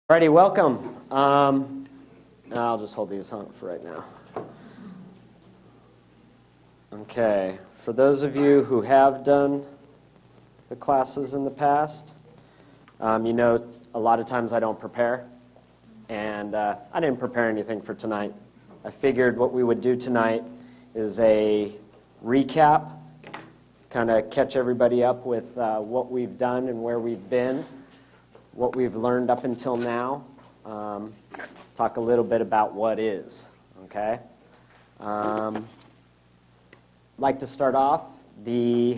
Alrighty, welcome. I'll just hold these on for right now. Okay, for those of you who have done the classes in the past, you know a lot of times I don't prepare, and I didn't prepare anything for tonight. I figured what we would do tonight is a recap, kind of catch everybody up with what we've done and where we've been, what we've learned up until now, talk a little bit about what is, okay? Like to start off, the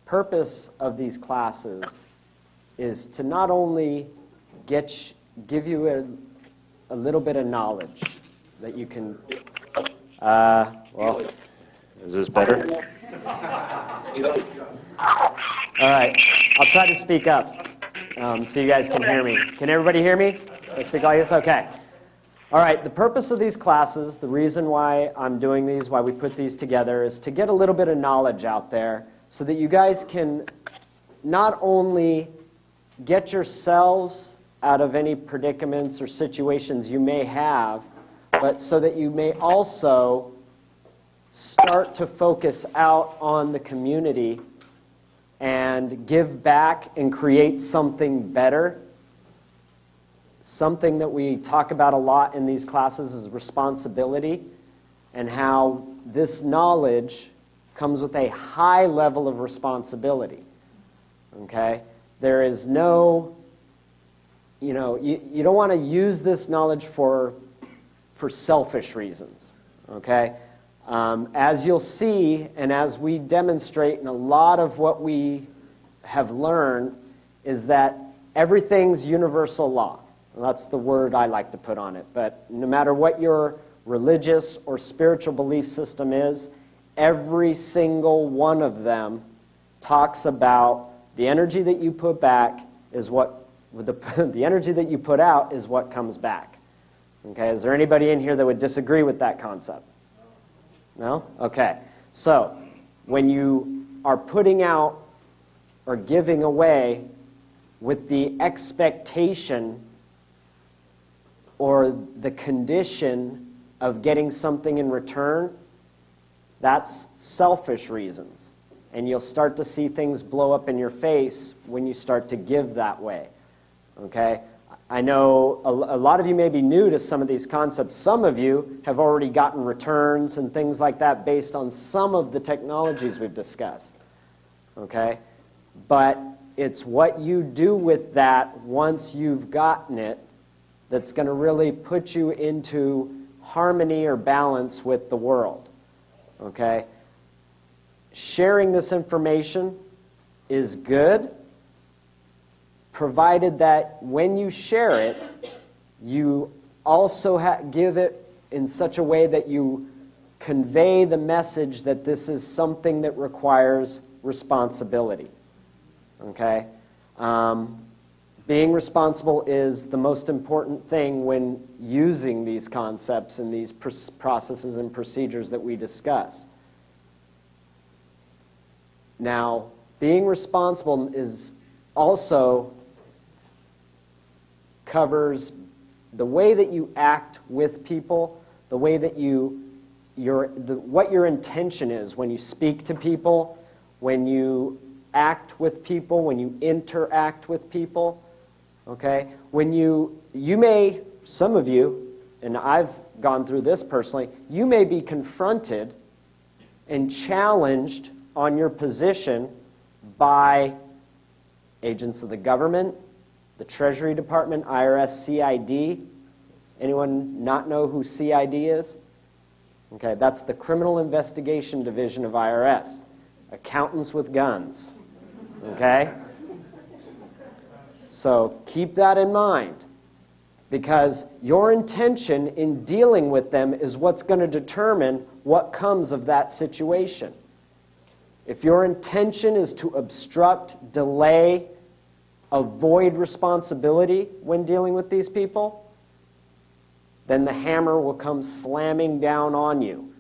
purpose of these classes is to not only give you a little bit of knowledge that you can, well, is this better? All right, I'll try to speak up so you guys can hear me. Can everybody hear me? Can I speak like this? Okay. All right, the purpose of these classes, the reason why I'm doing these, why we put these together, is to get a little bit of knowledge out there so that you guys can not only get yourselves out of any predicaments or situations you may have, but so that you may also start to focus out on the community and give back and create something better. Something that we talk about a lot in these classes is responsibility, and how this knowledge comes with a high level of responsibility. Okay? There is no, you don't want to use this knowledge for selfish reasons. Okay? As you'll see, and as we demonstrate in a lot of what we have learned, is that everything's universal law. Well, that's the word I like to put on it. But no matter what your religious or spiritual belief system is, every single one of them talks about the energy that you put back is what, the energy that you put out is what comes back. Okay, is there anybody in here that would disagree with that concept? No? Okay. So, when you are putting out or giving away with the expectation or the condition of getting something in return, that's selfish reasons. And you'll start to see things blow up in your face when you start to give that way. Okay? I know a lot of you may be new to some of these concepts. Some of you have already gotten returns and things like that based on some of the technologies we've discussed. Okay? But it's what you do with that once you've gotten it that's going to really put you into harmony or balance with the world. Okay? Sharing this information is good, provided that when you share it, you also give it in such a way that you convey the message that this is something that requires responsibility. Okay? Being responsible is the most important thing when using these concepts and these processes and procedures that we discuss. Now, being responsible is also covers the way that you act with people, the way that what your intention is when you speak to people, when you act with people, when you interact with people. Okay? When you may, some of you, and I've gone through this personally, you may be confronted and challenged on your position by agents of the government, the Treasury Department, IRS, CID. Anyone not know who CID is? Okay, that's the Criminal Investigation Division of IRS. Accountants with guns. Okay? So keep that in mind, because your intention in dealing with them is what's going to determine what comes of that situation. If your intention is to obstruct, delay, avoid responsibility when dealing with these people, then the hammer will come slamming down on you.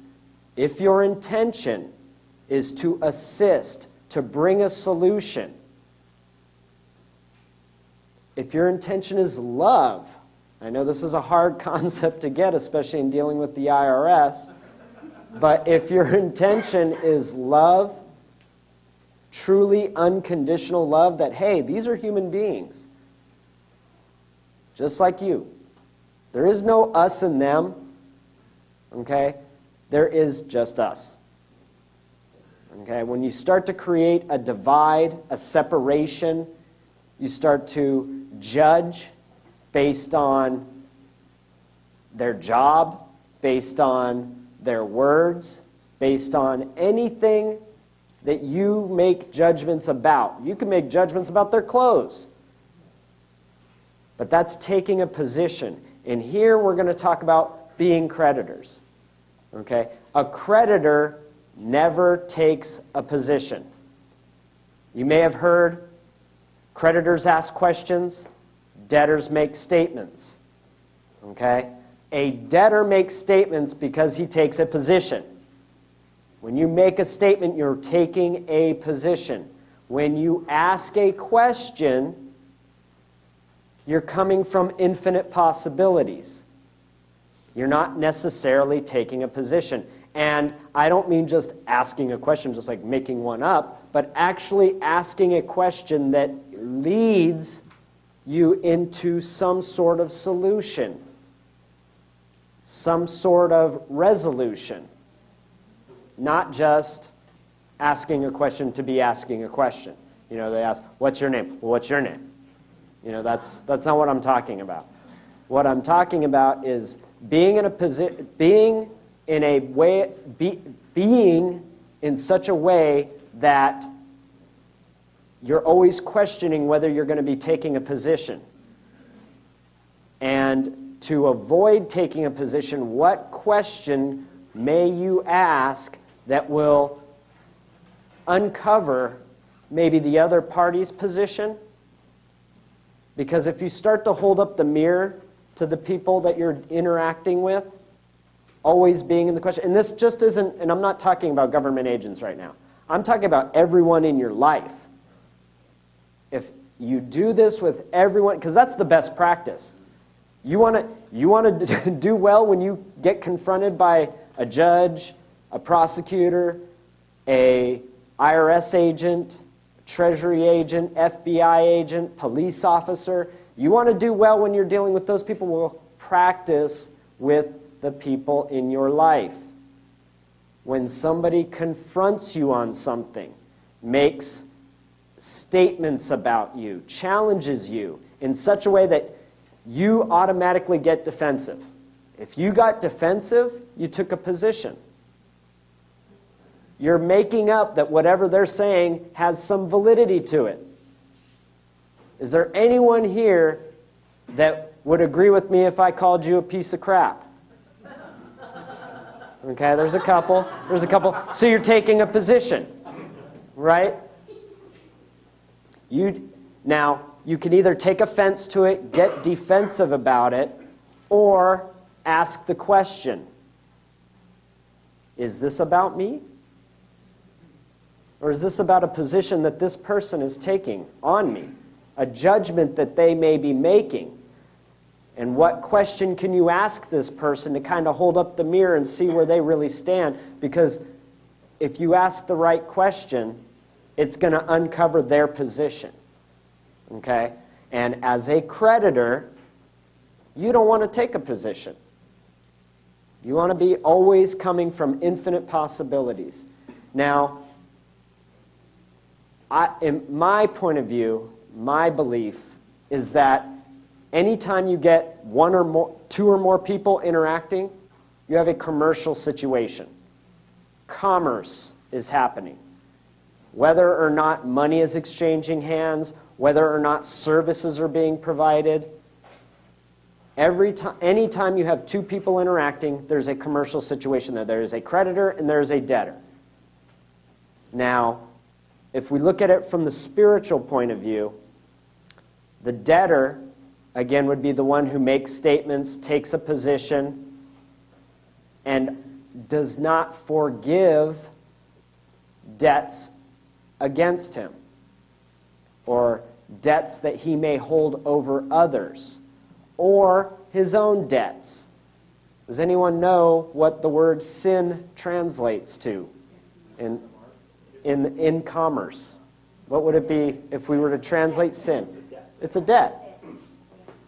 If your intention is to assist, to bring a solution, if your intention is love, I know this is a hard concept to get, especially in dealing with the IRS, but if your intention is love, truly unconditional love, that, hey, these are human beings, just like you. There is no us and them, okay? There is just us. Okay? When you start to create a divide, a separation, you start to judge based on their job, based on their words, based on anything that you make judgments about. You can make judgments about their clothes. But that's taking a position. And here we're going to talk about being creditors. Okay? A creditor never takes a position. You may have heard creditors ask questions, debtors make statements. Okay? A debtor makes statements because he takes a position. When you make a statement, you're taking a position. When you ask a question, you're coming from infinite possibilities. You're not necessarily taking a position. And I don't mean just asking a question, just like making one up, but actually asking a question that leads you into some sort of solution, some sort of resolution. Not just asking a question to be asking a question. You know, they ask, what's your name? Well, what's your name? You know, that's not what I'm talking about. What I'm talking about is being in such a way that you're always questioning whether you're going to be taking a position. And to avoid taking a position, what question may you ask that will uncover maybe the other party's position? Because if you start to hold up the mirror to the people that you're interacting with, always being in the question, and this just isn't, and I'm not talking about government agents right now. I'm talking about everyone in your life. If you do this with everyone, because that's the best practice. You want to do well when you get confronted by a judge, a prosecutor, a IRS agent, Treasury agent, FBI agent, police officer. You want to do well when you're dealing with those people. Well, practice with the people in your life. When somebody confronts you on something, makes statements about you, challenges you in such a way that you automatically get defensive. If you got defensive, you took a position. You're making up that whatever they're saying has some validity to it. Is there anyone here that would agree with me if I called you a piece of crap? Okay, there's a couple. So you're taking a position, right? Now, you can either take offense to it, get defensive about it, or ask the question, is this about me? Or is this about a position that this person is taking on me? A judgment that they may be making? And what question can you ask this person to kind of hold up the mirror and see where they really stand? Because if you ask the right question, it's going to uncover their position. Okay? And as a creditor, you don't want to take a position. You want to be always coming from infinite possibilities. Now, in my point of view, my belief is that anytime you get two or more people interacting, you have a commercial situation. Commerce is happening. Whether or not money is exchanging hands, whether or not services are being provided, anytime you have two people interacting, there's a commercial situation there. There is a creditor and there is a debtor. Now, if we look at it from the spiritual point of view, the debtor, again, would be the one who makes statements, takes a position, and does not forgive debts against him, or debts that he may hold over others, or his own debts. Does anyone know what the word sin translates to in commerce? What would it be if we were to translate sin? It's a debt,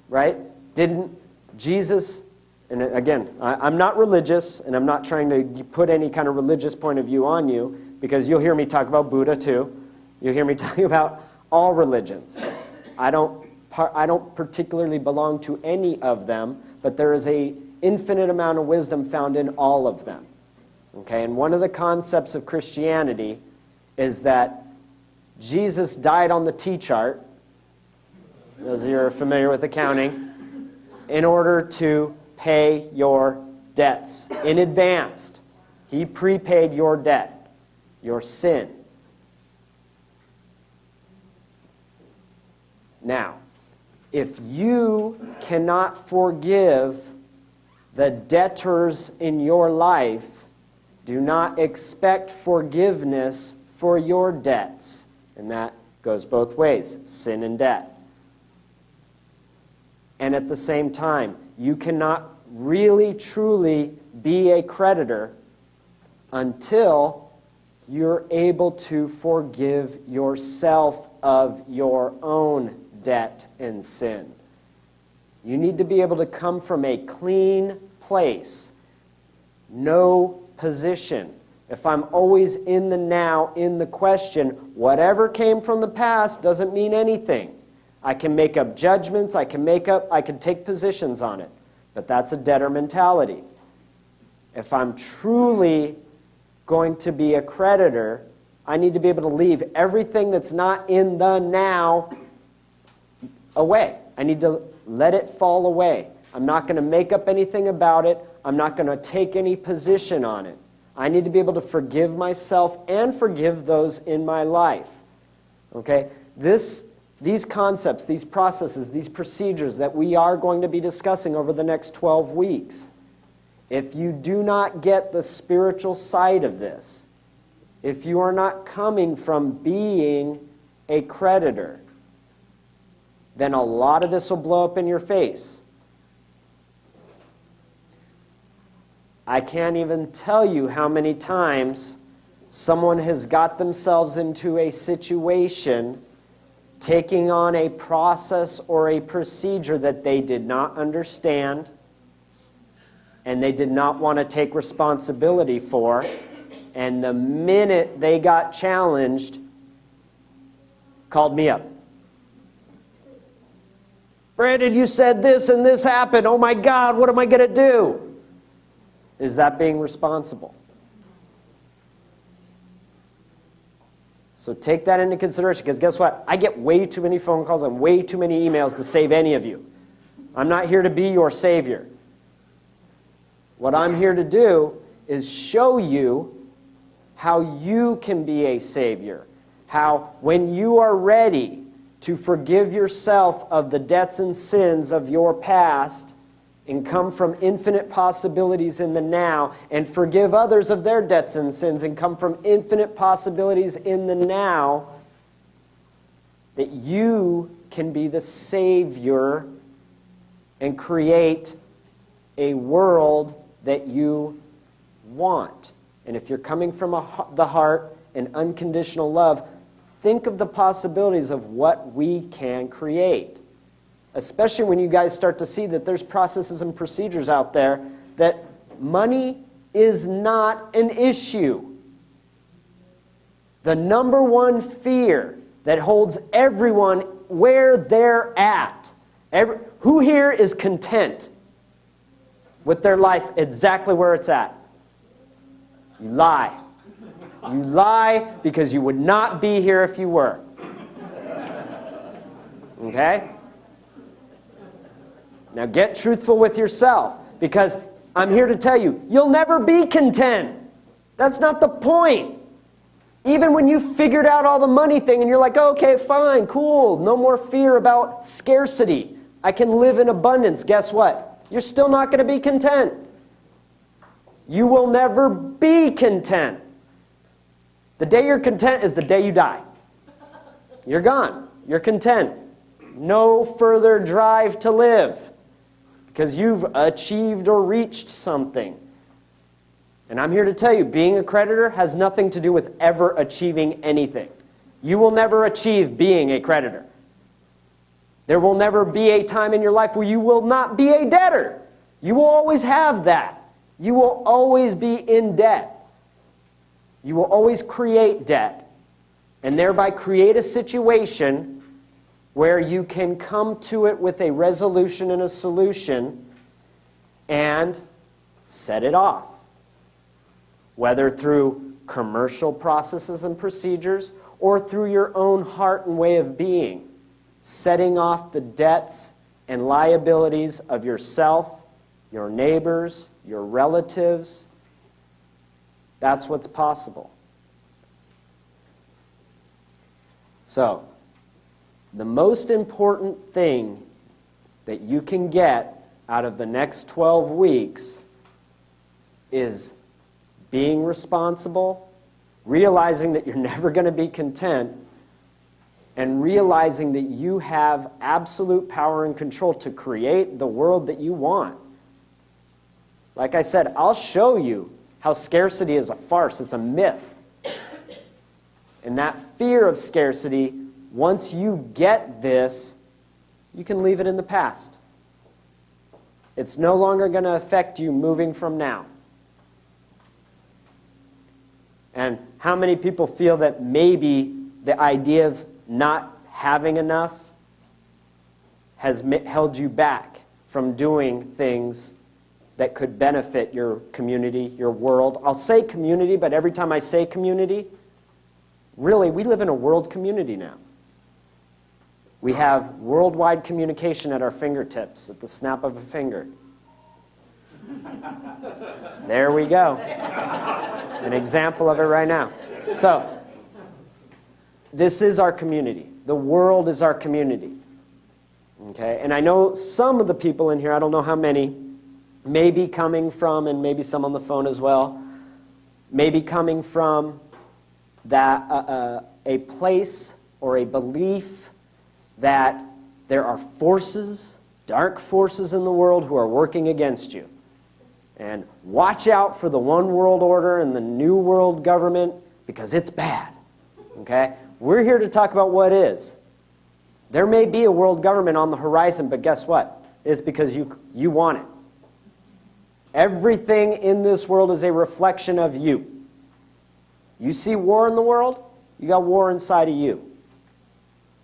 right? Didn't Jesus, and again, I'm not religious, and I'm not trying to put any kind of religious point of view on you, because you'll hear me talk about Buddha too. You'll hear me talking about all religions. I don't particularly belong to any of them, but there is an infinite amount of wisdom found in all of them. Okay, and one of the concepts of Christianity is that Jesus died on the T-chart, those of you who are familiar with accounting, in order to pay your debts in advance. He prepaid your debt, your sin. Now, if you cannot forgive the debtors in your life, do not expect forgiveness for your debts. And that goes both ways, sin and debt. And at the same time, you cannot really, truly be a creditor until you're able to forgive yourself of your own debt and sin. You need to be able to come from a clean place, no position. If I'm always in the now, in the question, whatever came from the past doesn't mean anything. I can make up judgments, I can take positions on it. But that's a debtor mentality. If I'm truly going to be a creditor, I need to be able to leave everything that's not in the now away. I need to let it fall away. I'm not going to make up anything about it. I'm not going to take any position on it. I need to be able to forgive myself and forgive those in my life. Okay? These concepts, these processes, these procedures that we are going to be discussing over the next 12 weeks, if you do not get the spiritual side of this, if you are not coming from being a creditor, then a lot of this will blow up in your face. I can't even tell you how many times someone has got themselves into a situation taking on a process or a procedure that they did not understand and they did not want to take responsibility for, and the minute they got challenged, called me up. Brandon, you said this and this happened. Oh my God, what am I going to do? Is that being responsible? So take that into consideration, because guess what? I get way too many phone calls and way too many emails to save any of you. I'm not here to be your savior. What I'm here to do is show you how you can be a savior. How when you are ready to forgive yourself of the debts and sins of your past and come from infinite possibilities in the now, and forgive others of their debts and sins and come from infinite possibilities in the now, that you can be the Savior and create a world that you want. And if you're coming from the heart and unconditional love, think of the possibilities of what we can create. Especially when you guys start to see that there's processes and procedures out there that money is not an issue. The number one fear that holds everyone where they're at. Who here is content with their life exactly where it's at? You lie. You lie because you would not be here if you were. Okay? Now get truthful with yourself, because I'm here to tell you, you'll never be content. That's not the point. Even when you figured out all the money thing and you're like, okay, fine, cool, no more fear about scarcity. I can live in abundance. Guess what? You're still not going to be content. You will never be content. The day you're content is the day you die. You're gone. You're content. No further drive to live because you've achieved or reached something. And I'm here to tell you, being a creditor has nothing to do with ever achieving anything. You will never achieve being a creditor. There will never be a time in your life where you will not be a debtor. You will always have that. You will always be in debt. You will always create debt and thereby create a situation where you can come to it with a resolution and a solution and set it off. Whether through commercial processes and procedures or through your own heart and way of being. Setting off the debts and liabilities of yourself, your neighbors, your relatives. That's what's possible. So, the most important thing that you can get out of the next 12 weeks is being responsible, realizing that you're never going to be content, and realizing that you have absolute power and control to create the world that you want. Like I said, I'll show you how scarcity is a farce. It's a myth. And that fear of scarcity, once you get this, you can leave it in the past. It's no longer going to affect you moving from now. And how many people feel that maybe the idea of not having enough has held you back from doing things that could benefit your community, your world? I'll say community, but every time I say community, really, we live in a world community now. We have worldwide communication at our fingertips, at the snap of a finger. There we go. An example of it right now. So, this is our community. The world is our community. Okay? And I know some of the people in here, I don't know how many, may be coming from, and maybe some on the phone as well, may be coming from that a place or a belief that there are forces, dark forces in the world who are working against you. And watch out for the one world order and the new world government because it's bad. Okay? We're here to talk about what is. There may be a world government on the horizon, but guess what? It's because you want it. Everything in this world is a reflection of you. You see war in the world, you got war inside of you.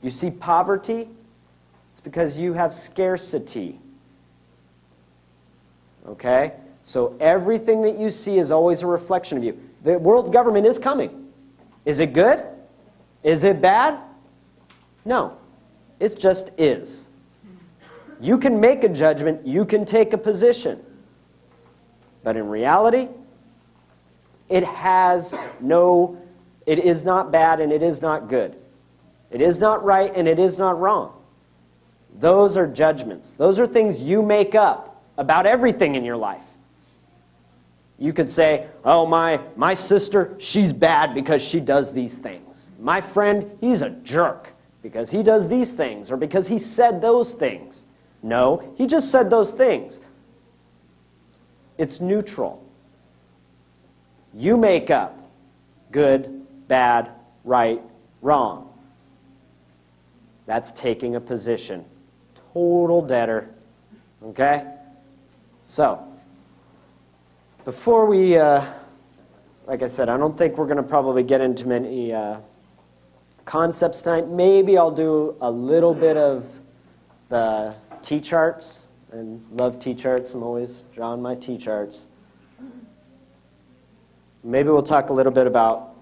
You see poverty, it's because you have scarcity. Okay? So everything that you see is always a reflection of you. The world government is coming. Is it good? Is it bad? No. It just is. You can make a judgment, you can take a position. But in reality, it is not bad and it is not good. It is not right and it is not wrong. Those are judgments. Those are things you make up about everything in your life. You could say, oh, my sister, she's bad because she does these things. My friend, he's a jerk because he does these things or because he said those things. No, he just said those things. It's neutral. You make up good, bad, right, wrong. That's taking a position. Total debtor. Okay? So, before we, like I said, I don't think we're going to probably get into many concepts tonight. Maybe I'll do a little bit of the T-charts. And love T-charts. I'm always drawing my T-charts. Maybe we'll talk a little bit about,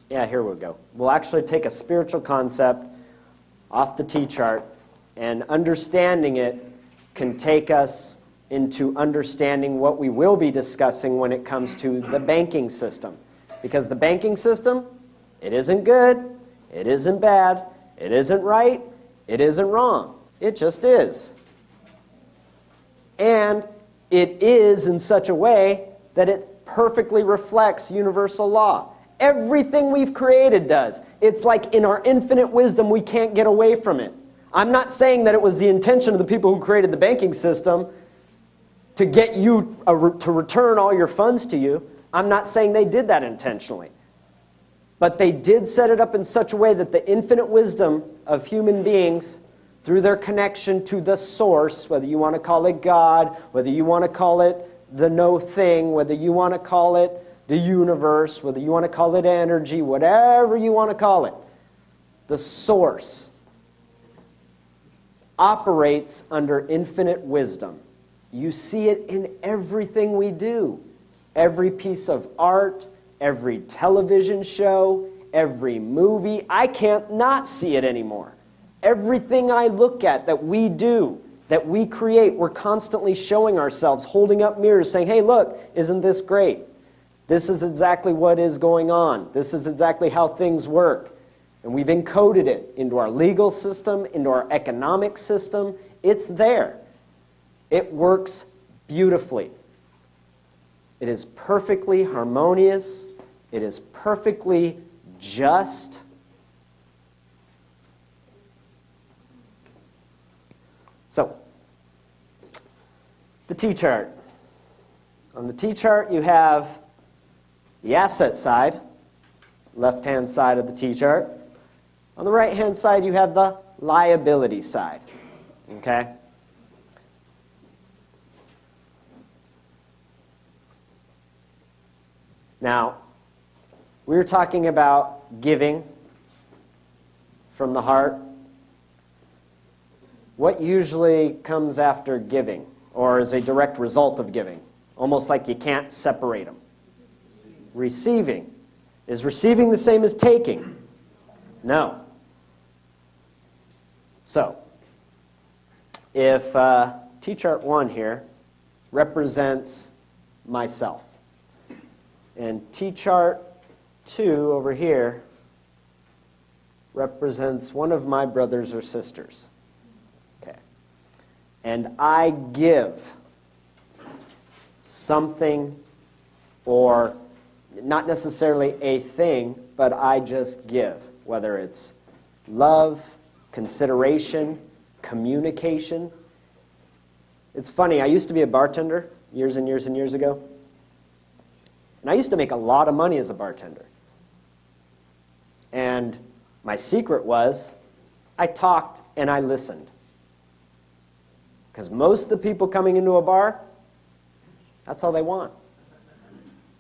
here we go. We'll actually take a spiritual concept off the T-chart, and understanding it can take us into understanding what we will be discussing when it comes to the banking system. Because the banking system, it isn't good, it isn't bad, it isn't right, it isn't wrong. It just is. And it is in such a way that it perfectly reflects universal law. Everything we've created does. It's like in our infinite wisdom, we can't get away from it. I'm not saying that it was the intention of the people who created the banking system to get you to return all your funds to you. I'm not saying they did that intentionally. But they did set it up in such a way that the infinite wisdom of human beings, through their connection to the source, whether you want to call it God, whether you want to call it the no thing, whether you want to call it the universe, whether you want to call it energy, whatever you want to call it, the source operates under infinite wisdom. You see it in everything we do. Every piece of art, every television show, every movie. I can't not see it anymore. Everything I look at that we do, that we create, we're constantly showing ourselves, holding up mirrors, saying, hey, look, isn't this great? This is exactly what is going on. This is exactly how things work. And we've encoded it into our legal system, into our economic system. It's there. It works beautifully. It is perfectly harmonious. It is perfectly just. So, the T-chart. On the T-chart, you have the asset side, left-hand side of the T-chart. On the right-hand side, you have the liability side. Okay? Now, we were talking about giving from the heart. What usually comes after giving, or is a direct result of giving? Almost like you can't separate them. Receiving. Is receiving the same as taking? No. So, if T-chart 1 here represents myself, and T-chart 2 over here represents one of my brothers or sisters. Okay. And I give something, or not necessarily a thing, but I just give, whether it's love, consideration, communication. It's funny, I used to be a bartender years and years and years ago. And I used to make a lot of money as a bartender. And my secret was I talked and I listened. Because most of the people coming into a bar, that's all they want.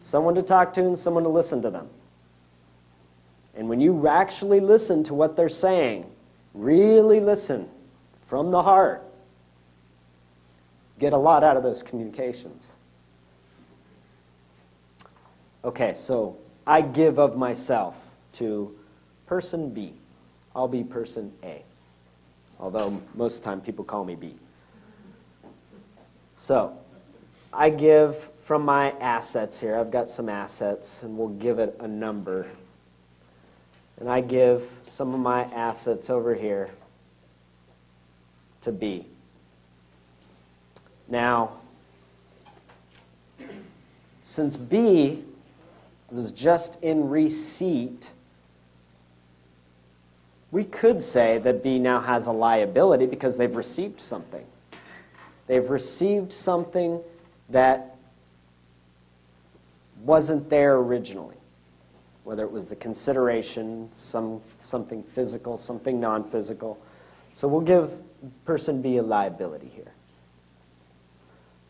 Someone to talk to and someone to listen to them. And when you actually listen to what they're saying, really listen from the heart, get a lot out of those communications. Okay, so I give of myself to person B. I'll be person A. Although most of the time people call me B. So, I give from my assets here. I've got some assets, and we'll give it a number. And I give some of my assets over here to B. Now, since B was just in receipt, we could say that B now has a liability because they've received something. They've received something that wasn't there originally, whether it was the consideration, something physical, something non-physical. So we'll give person B a liability here.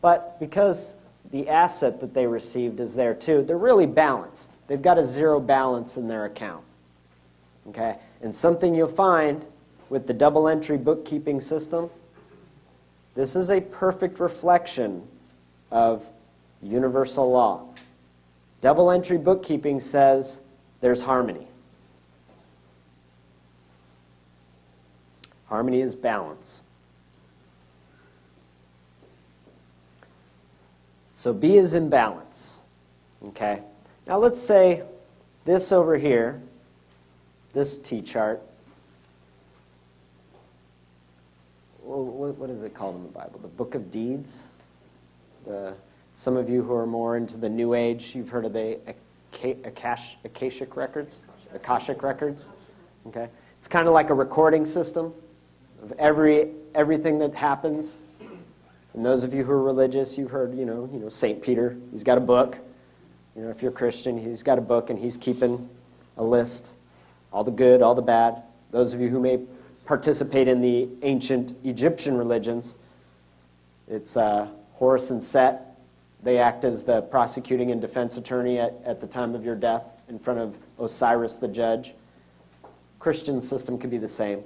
But because the asset that they received is there too, they're really balanced. They've got a zero balance in their account. Okay? And something you'll find with the double entry bookkeeping system, this is a perfect reflection of universal law. Double entry bookkeeping says there's harmony. Harmony is balance. So B is in balance. Okay? Now let's say this over here, this T-chart, what is it called in the Bible? The Book of Deeds? Some of you who are more into the New Age, you've heard of the Akashic records? Akashic records. Okay? It's kind of like a recording system of everything that happens. And those of you who are religious, you've heard, St. Peter, he's got a book. If you're a Christian, he's got a book and he's keeping a list. All the good, all the bad. Those of you who may participate in the ancient Egyptian religions, it's Horus and Set. They act as the prosecuting and defense attorney at the time of your death in front of Osiris the judge. Christian system could be the same.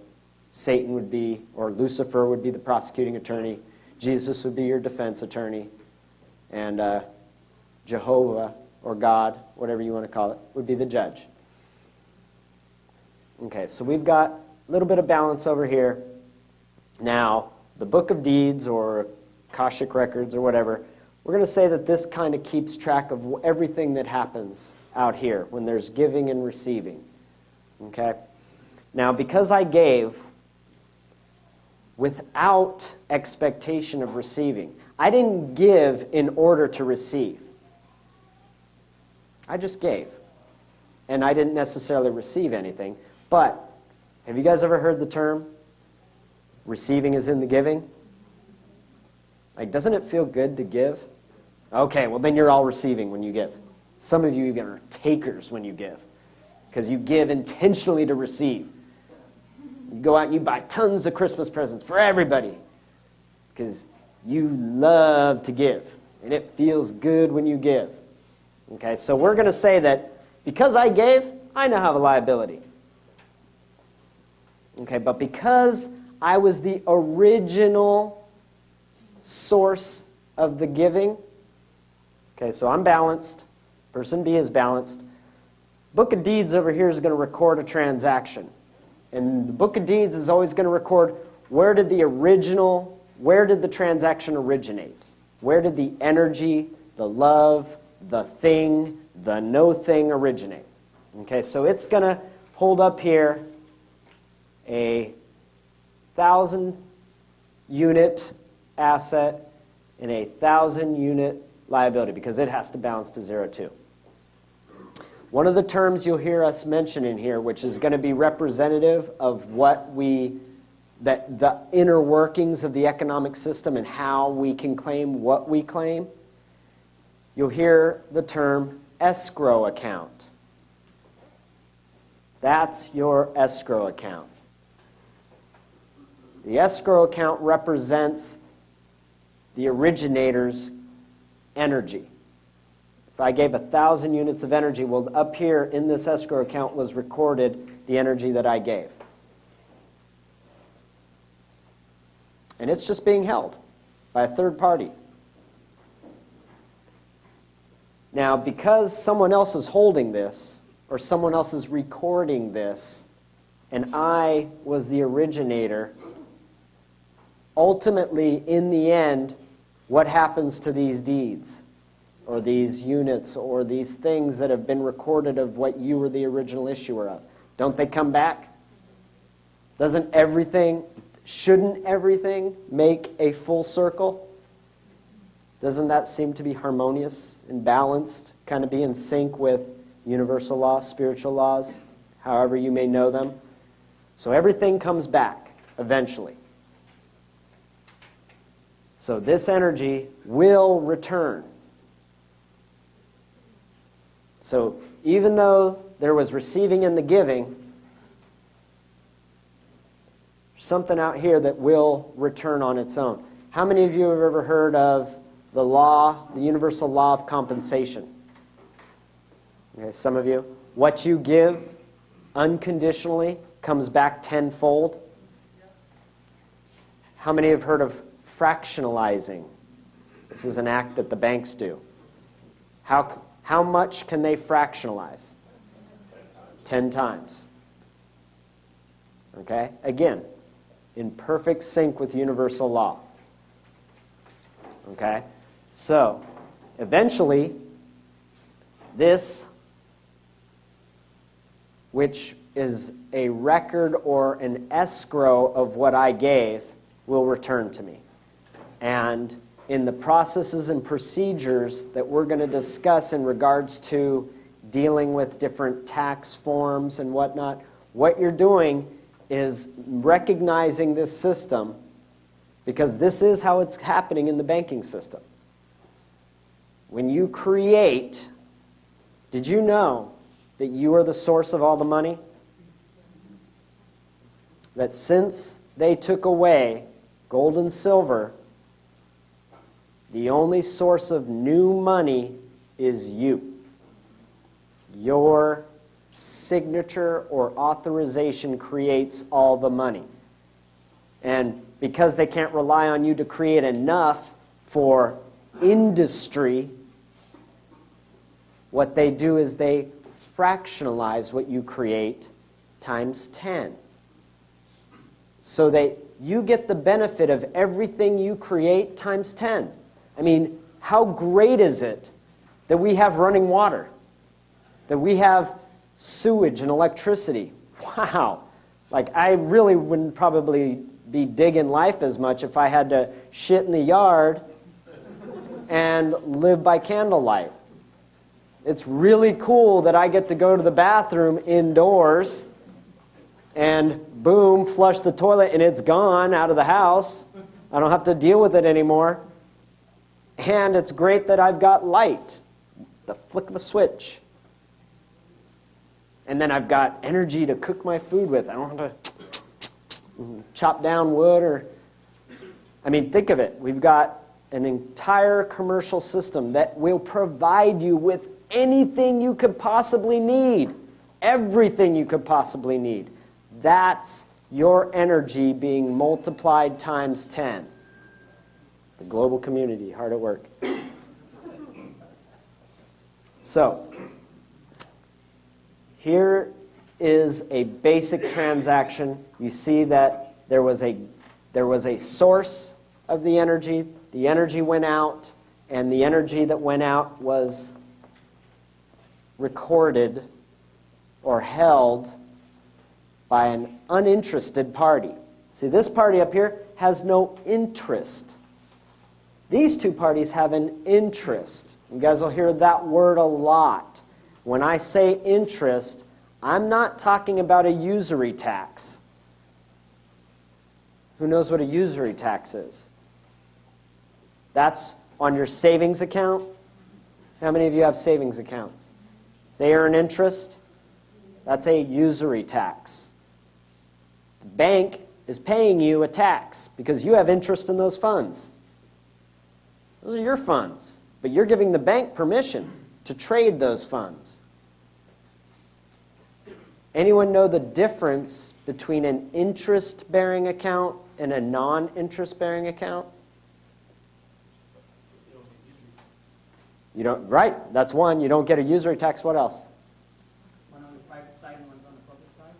Satan would be, or Lucifer would be the prosecuting attorney. Jesus would be your defense attorney. And Jehovah, or God, whatever you want to call it, would be the judge. Okay, so we've got a little bit of balance over here. Now, the Book of Deeds, or Akashic Records, or whatever, we're going to say that this kind of keeps track of everything that happens out here when there's giving and receiving. Okay? Now, because I gave without expectation of receiving, I didn't give in order to receive. I just gave. And I didn't necessarily receive anything. But have you guys ever heard the term, receiving is in the giving? Like, doesn't it feel good to give? Okay, well then you're all receiving when you give. Some of you even are takers when you give, because you give intentionally to receive. You go out and you buy tons of Christmas presents for everybody, because you love to give, and it feels good when you give. Okay, so we're going to say that because I gave, I now have a liability. Okay, but because I was the original source of the giving, okay, so I'm balanced. Person B is balanced. Book of Deeds over here is going to record a transaction. And the Book of Deeds is always going to record where did the transaction originate? Where did the energy, the love, the thing, the no thing originate? Okay, so it's going to hold up here a 1,000-unit asset and a 1,000-unit liability, because it has to balance to 0 too. One of the terms you'll hear us mention in here, which is going to be representative of the inner workings of the economic system and how we can claim what we claim, you'll hear the term escrow account. That's your escrow account. The escrow account represents the originator's energy. If I gave 1,000 units of energy, well, up here in this escrow account was recorded the energy that I gave. And it's just being held by a third party. Now, because someone else is holding this, or someone else is recording this, and I was the originator, ultimately, in the end, what happens to these deeds, or these units, or these things that have been recorded of what you were the original issuer of? Don't they come back? Shouldn't everything make a full circle? Doesn't that seem to be harmonious and balanced, kind of be in sync with universal laws, spiritual laws, however you may know them? So everything comes back eventually. So this energy will return. So even though there was receiving and the giving, there's something out here that will return on its own. How many of you have ever heard of the law, the universal law of compensation? Okay, some of you. What you give unconditionally comes back tenfold. How many have heard of fractionalizing? This is an act that the banks do. How much can they fractionalize? 10 times. Okay? Again, in perfect sync with universal law. Okay? So, eventually, this, which is a record or an escrow of what I gave, will return to me. And in the processes and procedures that we're going to discuss in regards to dealing with different tax forms and whatnot. What you're doing is recognizing this system, because this is how it's happening in the banking system. When you create, did you know that you are the source of all the money? That since they took away gold and silver, the only source of new money is you. Your signature or authorization creates all the money. And because they can't rely on you to create enough for industry, what they do is they fractionalize what you create times 10. So that you get the benefit of everything you create times 10. I mean, how great is it that we have running water? That we have sewage and electricity? Wow. Like, I really wouldn't probably be digging life as much if I had to shit in the yard and live by candlelight. It's really cool that I get to go to the bathroom indoors and boom, flush the toilet and it's gone out of the house. I don't have to deal with it anymore. And it's great that I've got light, the flick of a switch. And then I've got energy to cook my food with. I don't have to chop down wood or... I mean, think of it. We've got an entire commercial system that will provide you with anything you could possibly need. Everything you could possibly need. That's your energy being multiplied times 10. The global community, hard at work. So, here is a basic transaction. You see that there was a source of the energy. The energy went out, and the energy that went out was recorded or held by an uninterested party. See, this party up here has no interest. These two parties have an interest. You guys will hear that word a lot. When I say interest, I'm not talking about a usury tax. Who knows what a usury tax is? That's on your savings account. How many of you have savings accounts? They earn interest. That's a usury tax. The bank is paying you a tax because you have interest in those funds. Those are your funds, but you're giving the bank permission to trade those funds. Anyone know the difference between an interest-bearing account and a non-interest-bearing account? You don't, right, that's one. You don't get a usury tax. What else? One on the private side and one's on the public side?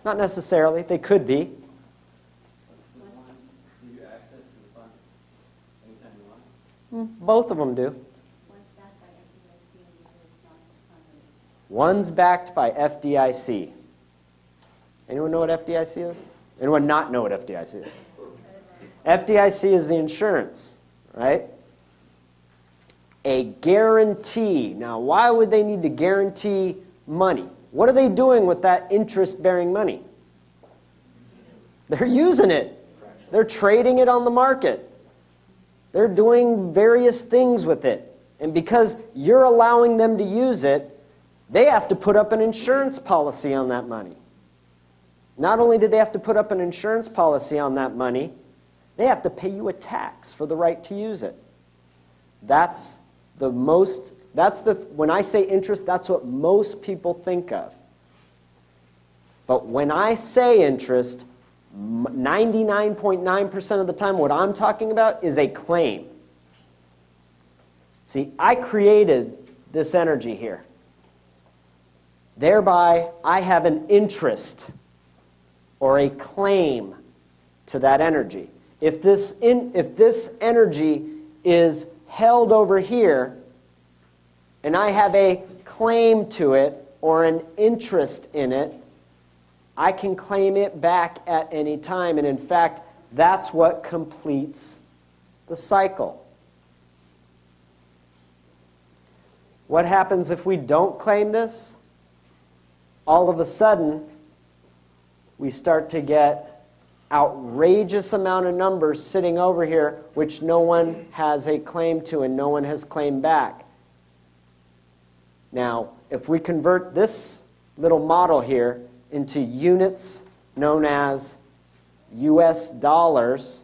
Not necessarily. They could be. Both of them do. One's backed by FDIC. Anyone know what FDIC is? Anyone not know what FDIC is? FDIC is the insurance, right? A guarantee. Now, why would they need to guarantee money? What are they doing with that interest-bearing money? They're using it. They're trading it on the market. They're doing various things with it. And because you're allowing them to use it, they have to put up an insurance policy on that money. Not only do they have to put up an insurance policy on that money, they have to pay you a tax for the right to use it. When I say interest, that's what most people think of. But when I say interest, 99.9% of the time, what I'm talking about is a claim. See, I created this energy here. Thereby, I have an interest or a claim to that energy. If this energy is held over here, and I have a claim to it or an interest in it, I can claim it back at any time. And in fact, that's what completes the cycle. What happens if we don't claim this? All of a sudden, we start to get outrageous amount of numbers sitting over here which no one has a claim to and no one has claimed back. Now, if we convert this little model here into units known as U.S. dollars,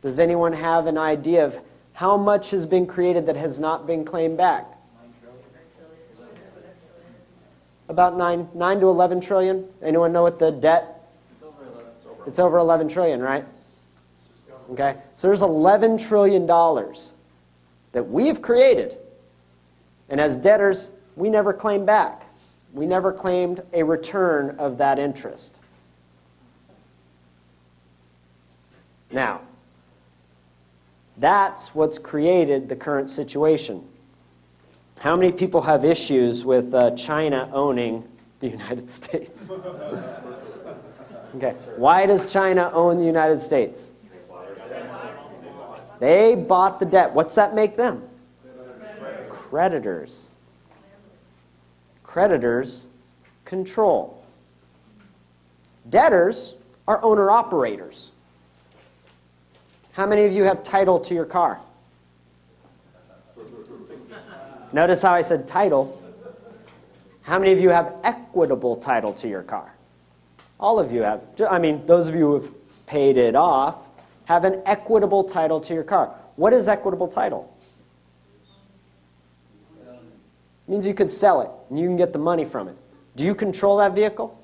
does anyone have an idea of how much has been created that has not been claimed back? About 9 to 11 trillion. Anyone know what the debt? It's over 11 trillion, right? Okay. So there's $11 trillion that we've created. And as debtors, we never claimed back. We never claimed a return of that interest. Now, that's what's created the current situation. How many people have issues with China owning the United States? Okay. Why does China own the United States? They bought the debt. What's that make them? Creditors. Creditors control. Debtors are owner-operators. How many of you have title to your car? Notice how I said title. How many of you have equitable title to your car? All of you have. I mean, those of you who have paid it off have an equitable title to your car. What is equitable title? It means you could sell it and you can get the money from it. Do you control that vehicle?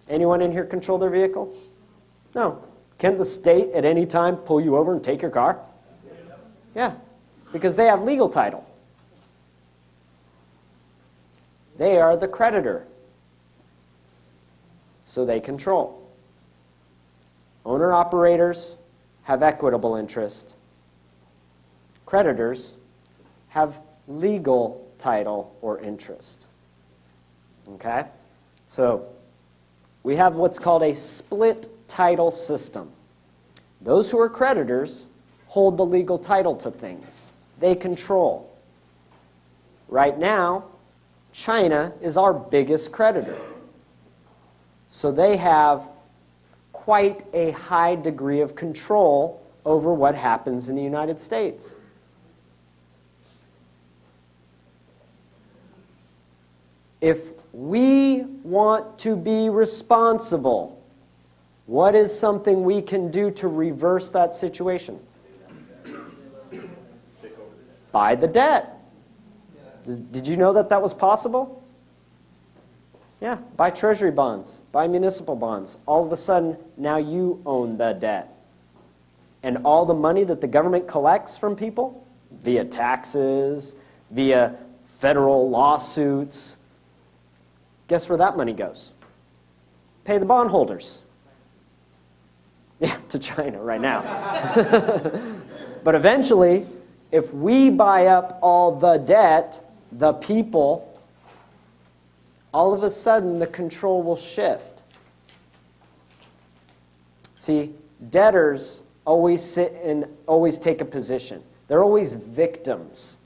Anyone in here control their vehicle? No. Can the state at any time pull you over and take your car? Yeah, because they have legal title. They are the creditor. So they control. Owner-operators have equitable interest. Creditors have legal title or interest. Okay? So we have what's called a split title system. Those who are creditors hold the legal title to things. They control. Right now, China is our biggest creditor. So they have quite a high degree of control over what happens in the United States. If we want to be responsible, what is something we can do to reverse that situation? Buy the debt. Did you know that that was possible? Yeah, buy treasury bonds, buy municipal bonds. All of a sudden, now you own the debt. And all the money that the government collects from people, via taxes, via federal lawsuits, guess where that money goes? Pay the bondholders. Yeah, to China right now. But eventually, if we buy up all the debt, the people, all of a sudden the control will shift. See, debtors always sit and always take a position. They're always victims.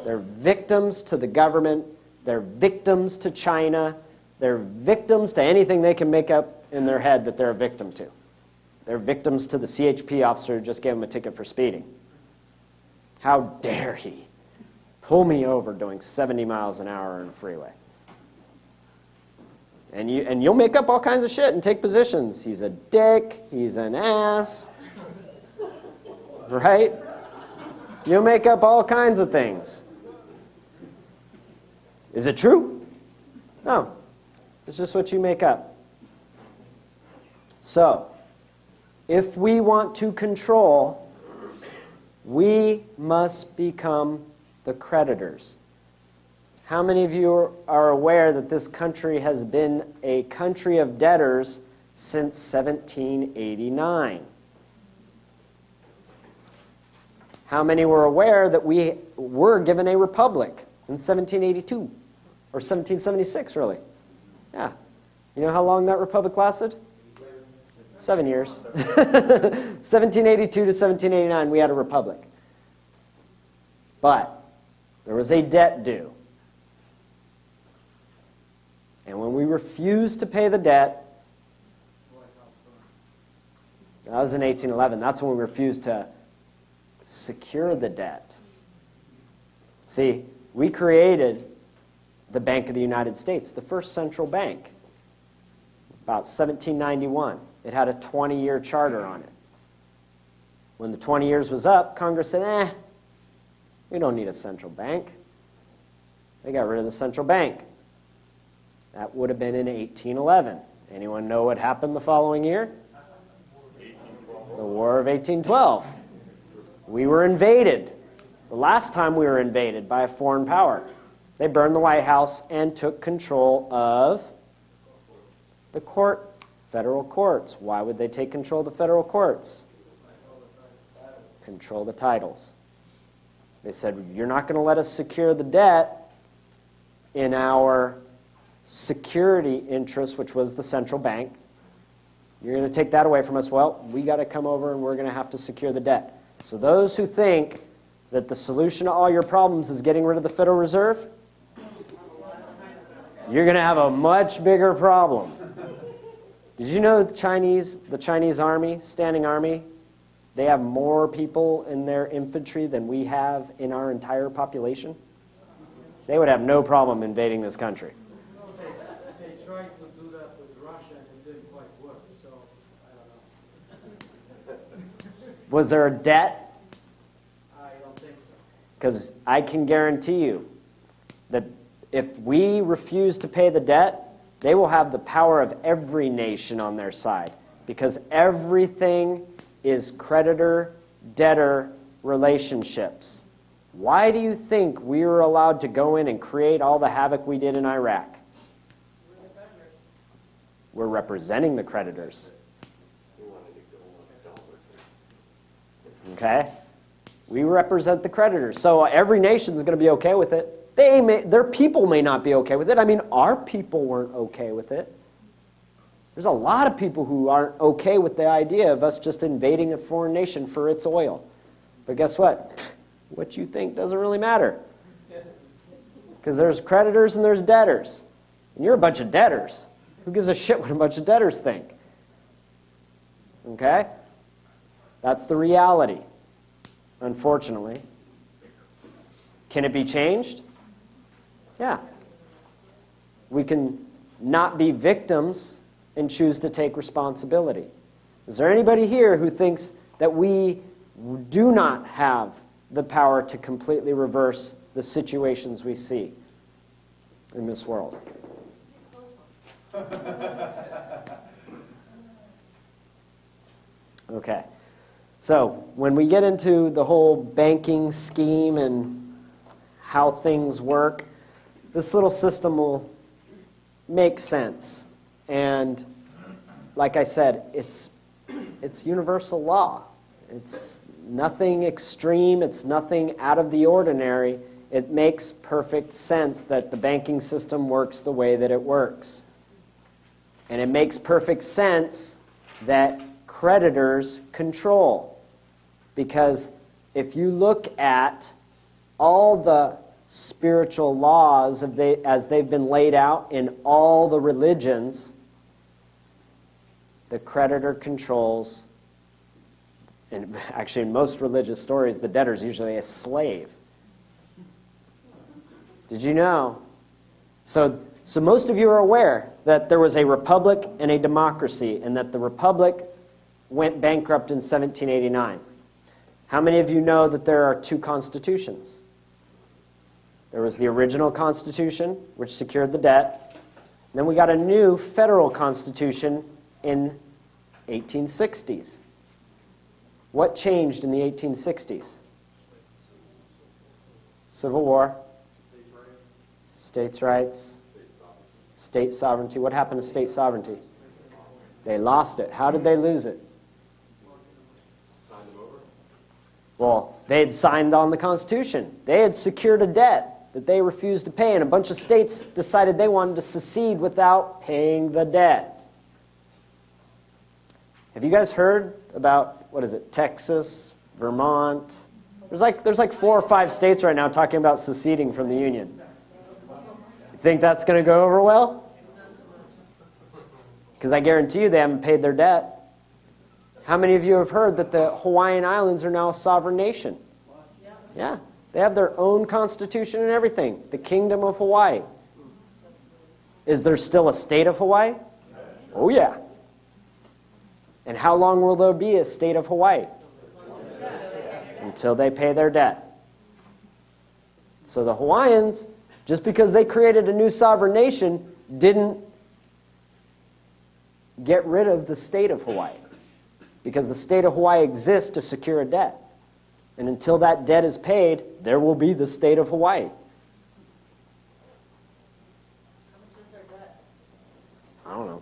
They're victims to the government. They're victims to China. They're victims to anything they can make up in their head that they're a victim to. They're victims to the CHP officer who just gave them a ticket for speeding. How dare he pull me over doing 70 miles an hour on a freeway? And you'll make up all kinds of shit and take positions. He's a dick. He's an ass. Right? You'll make up all kinds of things. Is it true? No. It's just what you make up. So, if we want to control, we must become the creditors. How many of you are aware that this country has been a country of debtors since 1789? How many were aware that we were given a republic in 1782? Or 1776, really? Yeah. You know how long that republic lasted? 7 years. 1782 to 1789, we had a republic. But There was a debt due. And when we refused to pay the debt, that was in 1811. That's when we refused to secure the debt. See, we created the Bank of the United States, the first central bank, about 1791. It had a 20-year charter on it. When the 20 years was up, Congress said, we don't need a central bank. They got rid of the central bank. That would have been in 1811. Anyone know what happened the following year? The War of 1812. We were invaded. The last time we were invaded by a foreign power. They burned the White House and took control of the federal courts. Why would they take control of the federal courts? Control the titles. They said, you're not going to let us secure the debt in our security interest, which was the central bank. You're going to take that away from us. Well, we got to come over and we're going to have to secure the debt. So those who think that the solution to all your problems is getting rid of the Federal Reserve, you're going to have a much bigger problem. Did you know the Chinese army, standing army, they have more people in their infantry than we have in our entire population? They would have no problem invading this country. They tried to do that with Russia and it didn't quite work, so I don't know. Was there a debt? I don't think so. Because I can guarantee you that if we refuse to pay the debt, they will have the power of every nation on their side. Because everything is creditor-debtor relationships. Why do you think we were allowed to go in and create all the havoc we did in Iraq? We're representing the creditors. Okay? We represent the creditors. So every nation is going to be okay with it. Their people may not be okay with it. I mean, our people weren't okay with it. There's a lot of people who aren't okay with the idea of us just invading a foreign nation for its oil. But guess what? What you think doesn't really matter. Because there's creditors and there's debtors. And you're a bunch of debtors. Who gives a shit what a bunch of debtors think? Okay? That's the reality, unfortunately. Can it be changed? Yeah. We can not be victims and choose to take responsibility. Is there anybody here who thinks that we do not have the power to completely reverse the situations we see in this world? Okay. So when we get into the whole banking scheme and how things work, this little system will make sense. And like I said, it's universal law. It's nothing extreme. It's nothing out of the ordinary. It makes perfect sense that the banking system works the way that it works. And it makes perfect sense that creditors control. Because if you look at all the spiritual laws as they've been laid out in all the religions, the creditor controls, and actually in most religious stories, the debtor is usually a slave. Did you know? So most of you are aware that there was a republic and a democracy, and that the republic went bankrupt in 1789. How many of you know that there are two constitutions? There was the original Constitution, which secured the debt. Then we got a new federal constitution in 1860s. What changed in the 1860s? Civil War, states' rights, state sovereignty. What happened to state sovereignty? They lost it. How did they lose it? Well, they had signed on the Constitution. They had secured a debt that they refused to pay, and a bunch of states decided they wanted to secede without paying the debt. Have you guys heard about, Texas, Vermont, There's like 4 or 5 states right now talking about seceding from the Union. You think that's going to go over well? Because I guarantee you they haven't paid their debt. How many of you have heard that the Hawaiian Islands are now a sovereign nation? Yeah. They have their own constitution and everything. The Kingdom of Hawaii. Is there still a state of Hawaii? Oh, yeah. And how long will there be a state of Hawaii? Until they pay their debt. So the Hawaiians, just because they created a new sovereign nation, didn't get rid of the state of Hawaii. Because the state of Hawaii exists to secure a debt. And until that debt is paid, there will be the state of Hawaii. How much is their debt? I don't know.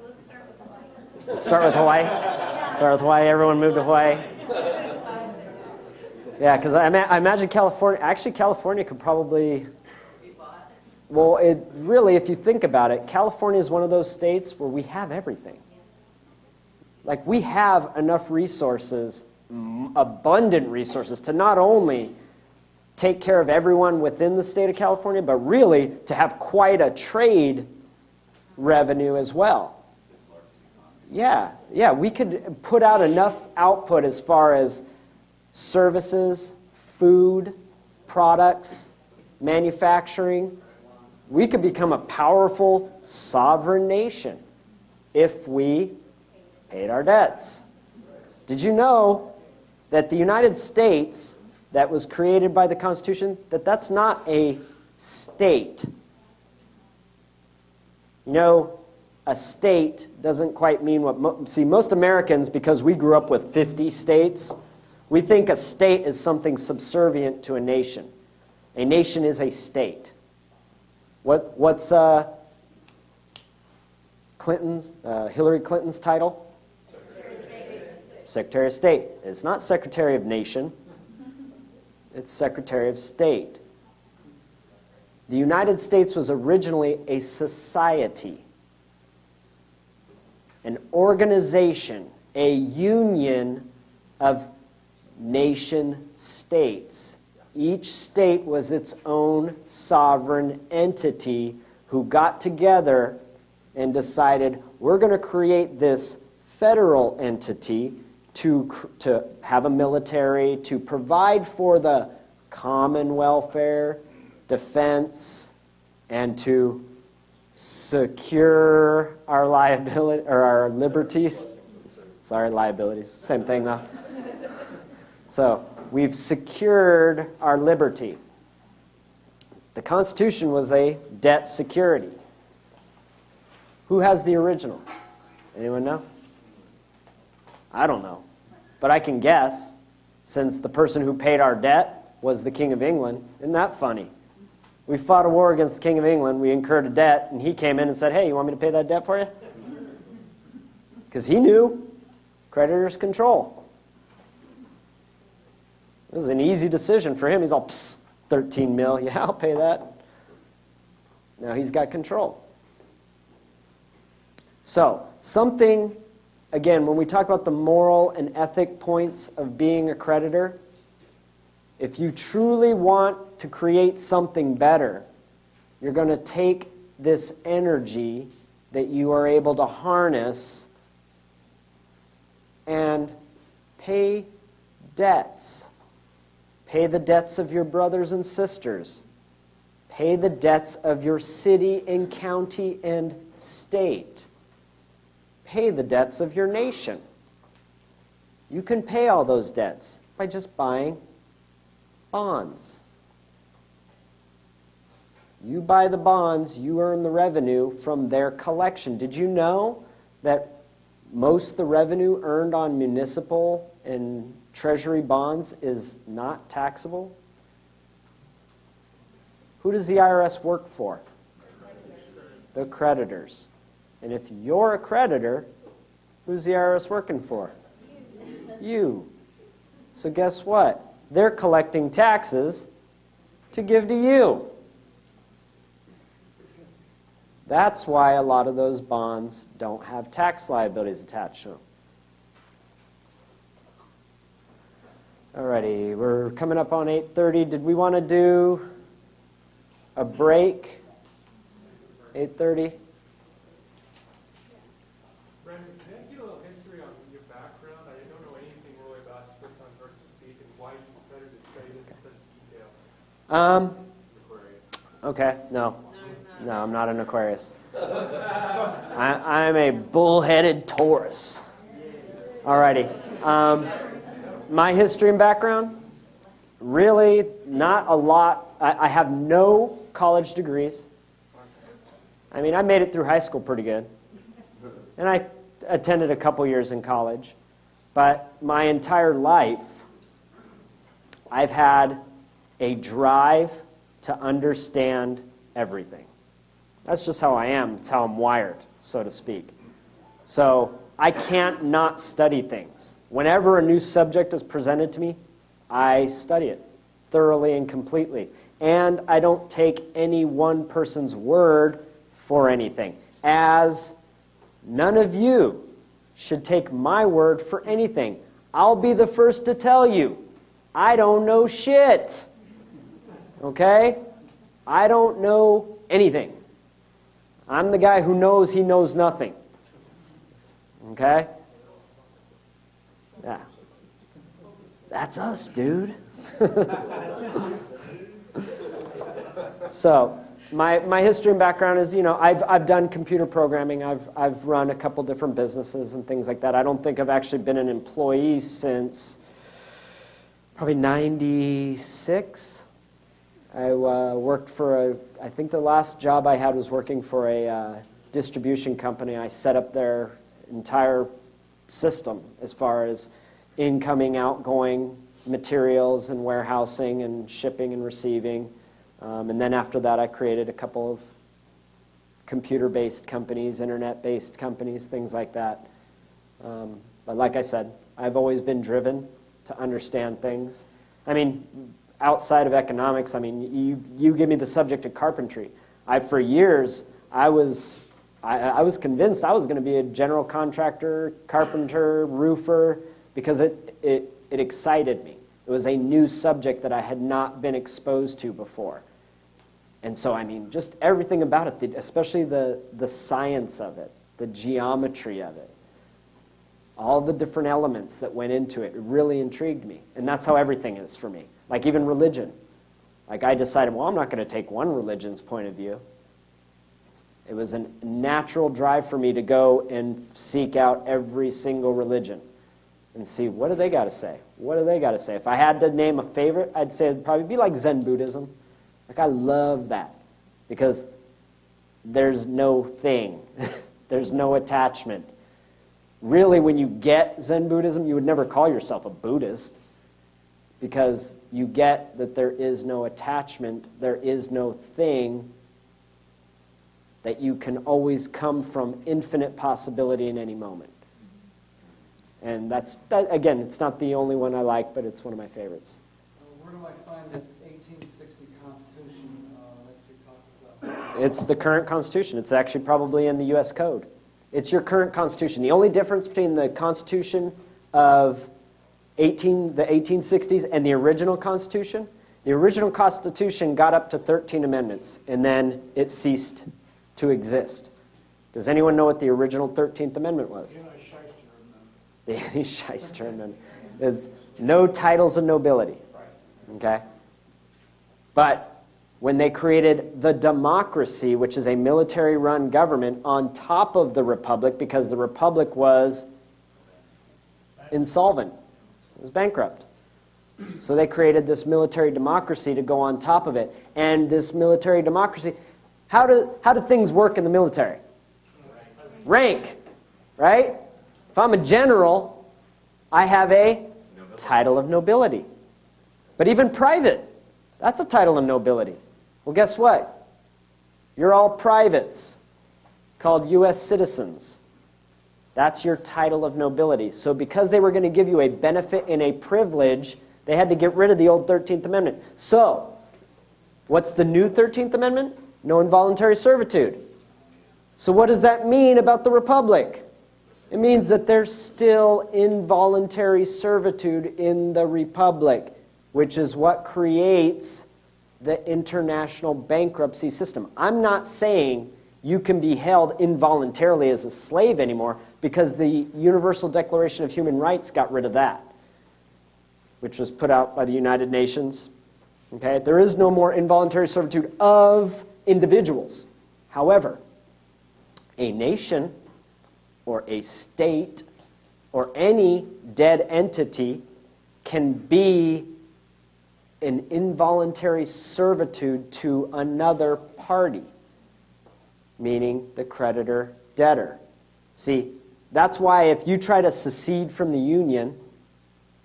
Let's start with Hawaii. Let's start with Hawaii. Start with Hawaii. Everyone move to Hawaii. Yeah, because I imagine California, actually California could probably, well, it really, if you think about it, California is one of those states where we have everything. Like, we have enough resources, abundant resources, to not only take care of everyone within the state of California, but really to have quite a trade revenue as well. Yeah, we could put out enough output as far as services, food, products, manufacturing. We could become a powerful sovereign nation if we paid our debts. Did you know that the United States, that was created by the Constitution, that's not a state? You know, a state doesn't quite mean what... See, most Americans, because we grew up with 50 states, we think a state is something subservient to a nation. A nation is a state. What's Hillary Clinton's title? Secretary of State. It's not Secretary of Nation. It's Secretary of State. The United States was originally a society, an organization, a union of nation states. Each state was its own sovereign entity who got together and decided, we're going to create this federal entity to have a military, to provide for the common welfare, defense, and to secure our liability or our liberties. Sorry, liabilities. Same thing though. So we've secured our liberty. The Constitution was a debt security. Who has the original? Anyone know? I don't know. But I can guess, since the person who paid our debt was the King of England. Isn't that funny? We fought a war against the King of England, we incurred a debt, and he came in and said, hey, you want me to pay that debt for you? Because he knew creditors control. It was an easy decision for him. He's all, 13 mil, yeah, I'll pay that. Now he's got control. So, something, again, when we talk about the moral and ethic points of being a creditor, if you truly want to create something better, you're going to take this energy that you are able to harness and pay debts. Pay the debts of your brothers and sisters. Pay the debts of your city and county and state. Pay the debts of your nation. You can pay all those debts by just buying bonds. You buy the bonds, you earn the revenue from their collection. Did you know that most of the revenue earned on municipal and treasury bonds is not taxable? Who does the IRS work for? The creditors. And if you're a creditor, who's the IRS working for? You. So guess what? They're collecting taxes to give to you. That's why a lot of those bonds don't have tax liabilities attached to them. Alrighty, we're coming up on 8:30. Did we want to do a break? 8:30? Brandon, can I get a little history on your background? I don't know anything really about you, first time heard you speak, and why you decided to study this in such detail. Okay, no. No, he's not. No, I'm not an Aquarius. I'm a bull-headed Taurus. Alrighty. My history and background? Really, not a lot. I have no college degrees. I mean, I made it through high school pretty good. And I attended a couple years in college. But my entire life, I've had a drive to understand everything. That's just how I am. It's how I'm wired, so to speak. So I can't not study things. Whenever a new subject is presented to me, I study it thoroughly and completely. And I don't take any one person's word for anything, as none of you should take my word for anything. I'll be the first to tell you, I don't know shit. Okay? I don't know anything. I'm the guy who knows he knows nothing. Okay? Yeah. That's us, dude. So, my history and background is, I've done computer programming. I've run a couple different businesses and things like that. I don't think I've actually been an employee since probably 96. I worked for I think the last job I had was working for a distribution company. I set up their entire system as far as incoming, outgoing materials and warehousing and shipping and receiving. And then after that, I created a couple of computer-based companies, internet-based companies, things like that. But like I said, I've always been driven to understand things. I mean, outside of economics, I mean, you give me the subject of carpentry. For years, I was convinced I was going to be a general contractor, carpenter, roofer, because it excited me. It was a new subject that I had not been exposed to before. And so, I mean, just everything about it, especially the science of it, the geometry of it, all the different elements that went into it, it really intrigued me. And that's how everything is for me. Like even religion. Like I decided, well, I'm not going to take one religion's point of view. It was a natural drive for me to go and seek out every single religion and see, what do they got to say? What do they got to say? If I had to name a favorite, I'd say it'd probably be like Zen Buddhism. Like I love that because there's no thing. There's no attachment. Really, when you get Zen Buddhism, you would never call yourself a Buddhist because you get that there is no attachment, there is no thing, that you can always come from infinite possibility in any moment. And that, again, it's not the only one I like, but it's one of my favorites. Where do I find this 1860 Constitution that you're talking about? It's the current Constitution. It's actually probably in the U.S. Code. It's your current Constitution. The only difference between the Constitution of the 1860s and the original Constitution, the original Constitution got up to 13 amendments, and then it ceased to exist. Does anyone know what the original 13th Amendment was? The Anti-Shyster Amendment. It's no titles of nobility. Okay? But when they created the democracy, which is a military-run government, on top of the republic, because the republic was insolvent. It was bankrupt. So they created this military democracy to go on top of it. And this military democracy, how do things work in the military? Rank, right? If I'm a general, I have a title of nobility. But even private, that's a title of nobility. Well, guess what? You're all privates called U.S. citizens. That's your title of nobility. So because they were going to give you a benefit and a privilege, they had to get rid of the old 13th Amendment. So, what's the new 13th Amendment? No involuntary servitude. So what does that mean about the Republic? It means that there's still involuntary servitude in the republic, which is what creates the international bankruptcy system. I'm not saying you can be held involuntarily as a slave anymore, because the Universal Declaration of Human Rights got rid of that, which was put out by the United Nations. Okay? There is no more involuntary servitude of individuals. However, a nation or a state or any dead entity can be an involuntary servitude to another party, meaning the creditor-debtor. See, that's why if you try to secede from the Union,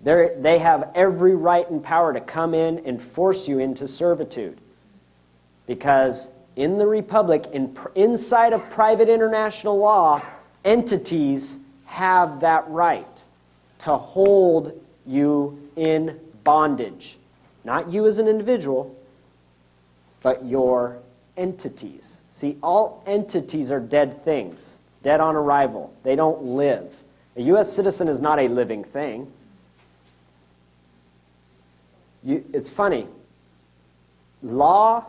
they have every right and power to come in and force you into servitude. Because in the Republic, inside of private international law, entities have that right to hold you in bondage. Not you as an individual, but your entities. See, all entities are dead things, dead on arrival. They don't live. A U.S. citizen is not a living thing. It's funny. Law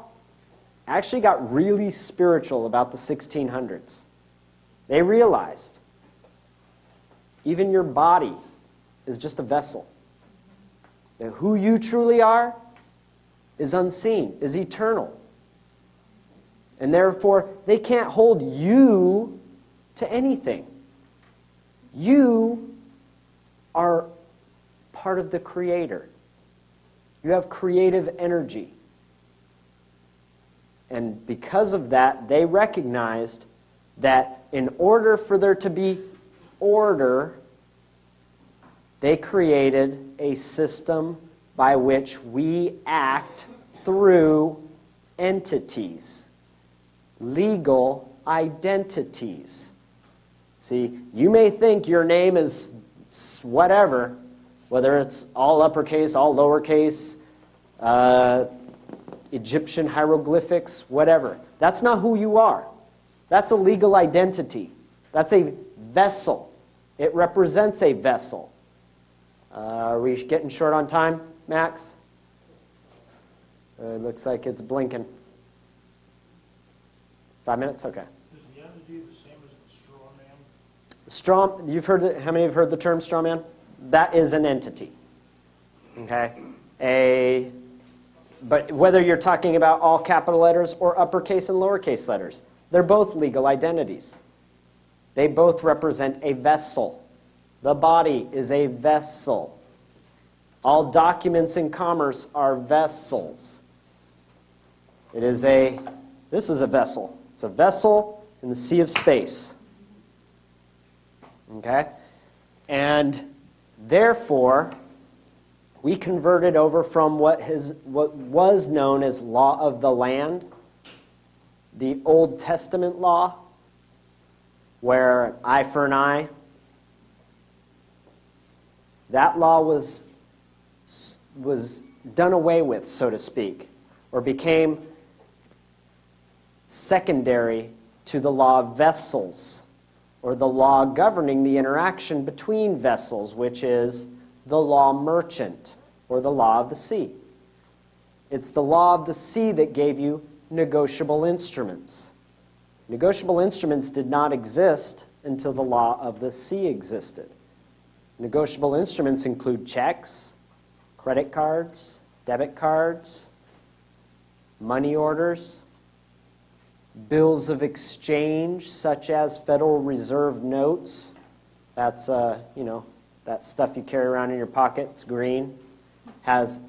actually got really spiritual about the 1600s. They realized even your body is just a vessel. That who you truly are is unseen, is eternal. And therefore, they can't hold you to anything. You are part of the Creator. You have creative energy. And because of that, they recognized that in order for there to be order, they created a system by which we act through entities, legal identities. See, you may think your name is whatever, whether it's all uppercase, all lowercase, Egyptian hieroglyphics, whatever. That's not who you are. That's a legal identity. That's a vessel. It represents a vessel. Are we getting short on time, Max? It looks like it's blinking. 5 minutes? Okay. Is the entity the same as the straw man? You've heard it, how many have heard the term straw man? That is an entity. Okay? But whether you're talking about all capital letters or uppercase and lowercase letters, they're both legal identities. They both represent a vessel. The body is a vessel. All documents in commerce are vessels. This is a vessel. It's a vessel in the sea of space. Okay? And therefore, we converted over from what was known as law of the land, the Old Testament law, where an eye for an eye. That law was done away with, so to speak, or became secondary to the law of vessels, or the law governing the interaction between vessels, which is the law merchant, or the law of the sea. It's the law of the sea that gave you negotiable instruments. Negotiable instruments did not exist until the law of the sea existed. Negotiable instruments include checks, credit cards, debit cards, money orders, bills of exchange, such as Federal Reserve notes. That's, that stuff you carry around in your pocket. It's green. Has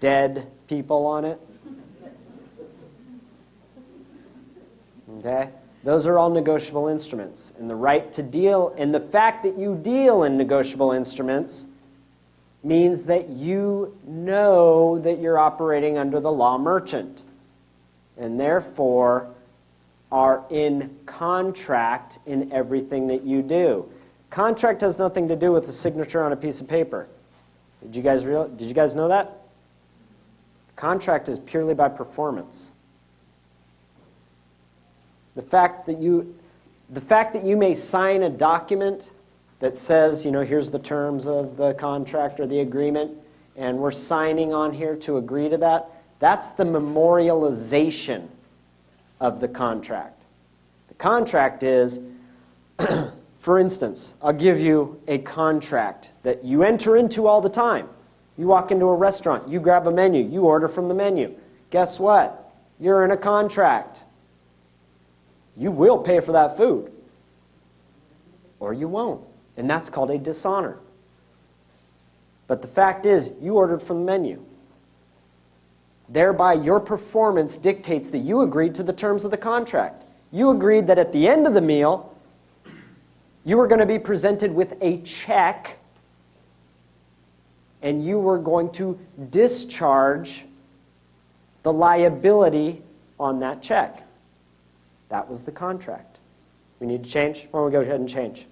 dead people on it. Okay? Those are all negotiable instruments. And the right to deal, and the fact that you deal in negotiable instruments means that you know that you're operating under the law merchant. And therefore are in contract in everything that you do. Contract has nothing to do with the signature on a piece of paper. Did you guys know that? Contract is purely by performance. The fact that you may sign a document that says, here's the terms of the contract or the agreement, and we're signing on here to agree to that, that's the memorialization of the contract. The contract is, for instance, I'll give you a contract that you enter into all the time. You walk into a restaurant, you grab a menu, you order from the menu. Guess what? You're in a contract. You will pay for that food, or you won't. And that's called a dishonor. But the fact is, you ordered from the menu. Thereby, your performance dictates that you agreed to the terms of the contract. You agreed that at the end of the meal, you were going to be presented with a check, and you were going to discharge the liability on that check. That was the contract. We need to change? Why don't we go ahead and change?